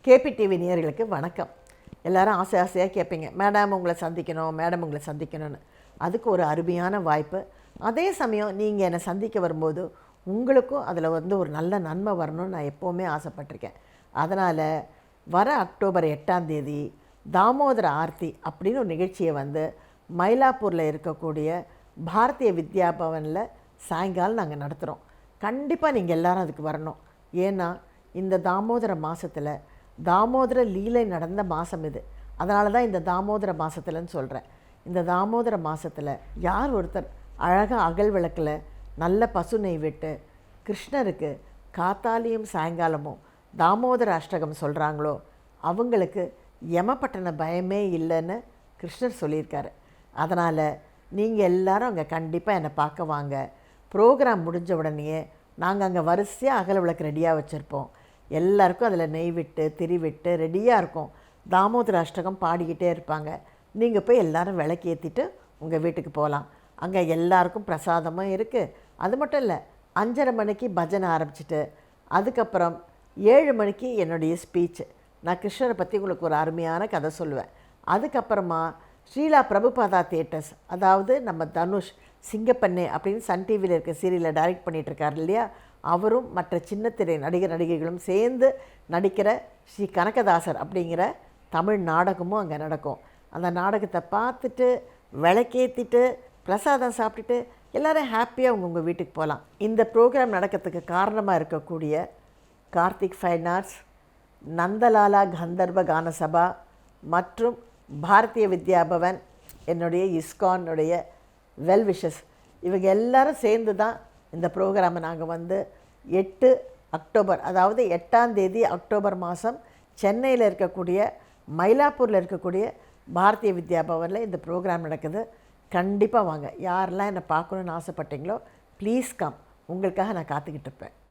KP TV நேயர்களுக்கு வணக்கம். எல்லாரும் ஆசை ஆசையாக கேட்பீங்க, மேடம் உங்களை சந்திக்கணும், மேடம் உங்களை சந்திக்கணும்னு. அதுக்கு ஒரு அருமையான வாய்ப்பு. அதே சமயம் நீங்கள் என்னை சந்திக்க வரும்போது உங்களுக்கும் அதில் ஒரு நல்ல நன்மை வரணும்னு நான் எப்போவுமே ஆசைப்பட்டிருக்கேன். அதனால் வர அக்டோபர் 8ஆம் தேதி தாமோதர ஆர்த்தி அப்படின்னு ஒரு நிகழ்ச்சியை மயிலாப்பூரில் இருக்கக்கூடிய பாரதிய வித்யா பவனில் சாயங்காலம் நாங்கள் நடத்துகிறோம். கண்டிப்பாக நீங்கள் எல்லோரும் அதுக்கு வரணும். ஏன்னா இந்த தாமோதர மாதத்தில் தாமோதர லீலை நடந்த மாதம் இது. அதனால தான் இந்த தாமோதர மாதத்துலன்னு சொல்கிறேன். இந்த தாமோதர மாதத்தில் யார் ஒருத்தர் அழகாக அகல் விளக்கில் நல்ல பசு நெய் விட்டு கிருஷ்ணருக்கு காத்தாலியும் சாயங்காலமும் தாமோதர அஷ்டகம் சொல்கிறாங்களோ அவங்களுக்கு யமப்பட்டன பயமே இல்லைன்னு கிருஷ்ணர் சொல்லியிருக்காரு. அதனால் நீங்கள் எல்லோரும் அங்கே கண்டிப்பாக என்னை பார்க்க வாங்க. ப்ரோக்ராம் முடிஞ்ச உடனேயே நாங்கள் அங்கே வரிசையாக அகல் விளக்கு ரெடியாக வச்சுருப்போம். எல்லாருக்கும் அதில் நெய் விட்டு திரி விட்டு ரெடியாக இருக்கும். தாமோதர அஷ்டகம் பாடிக்கிட்டே இருப்பாங்க. நீங்கள் போய் எல்லோரும் விளக்கு ஏற்றிட்டு உங்கள் வீட்டுக்கு போகலாம். அங்கே எல்லாருக்கும் பிரசாதமும் இருக்குது. அது மட்டும் இல்லை, 5:30 மணிக்கு பஜனை ஆரம்பிச்சிட்டு அதுக்கப்புறம் 7 மணிக்கு என்னுடைய ஸ்பீச்சு. நான் கிருஷ்ணரை பற்றி உங்களுக்கு ஒரு அருமையான கதை சொல்லுவேன். அதுக்கப்புறமா ஸ்ரீலா பிரபுபாதா தியேட்டர்ஸ், அதாவது நம்ம தனுஷ் சிங்கப்பண்ணே அப்படின்னு சன் டிவியில் இருக்க சீரியலை டைரக்ட் பண்ணிகிட்ருக்கார் இல்லையா, அவரும் மற்ற சின்னத்திரை நடிகர் நடிகைகளும் சேர்ந்து நடிக்கிற ஸ்ரீ கனகதாசர் அப்படிங்கிற தமிழ் நாடகமும் அங்கே நடக்கும். அந்த நாடகத்தை பார்த்துட்டு விளக்கேற்றிட்டு பிரசாதம் சாப்பிட்டுட்டு எல்லோரும் ஹாப்பியாக உங்கள் வீட்டுக்கு போகலாம். இந்த ப்ரோக்ராம் நடக்கிறதுக்கு காரணமாக இருக்கக்கூடிய கார்த்திக் ஃபைன் ஆர்ட்ஸ், நந்தலாலா கந்தர்வ கான சபா மற்றும் பாரதிய வித்யா பவன், என்னுடைய இஸ்கானுடைய வெல்விஷஸ், இவங்க எல்லோரும் சேர்ந்து தான் இந்த ப்ரோக்ராமை நாங்கள் 8 அக்டோபர், அதாவது 8ஆம் தேதி அக்டோபர் மாதம் சென்னையில் இருக்கக்கூடிய மயிலாப்பூரில் இருக்கக்கூடிய பாரதிய வித்யா பவனில் இந்த ப்ரோக்ராம் நடக்குது. கண்டிப்பாக வாங்க. யாரெல்லாம் என்னை பார்க்கணுன்னு ஆசைப்பட்டீங்களோ ப்ளீஸ் கம். உங்களுக்காக நான் காத்துக்கிட்டு இருப்பேன்.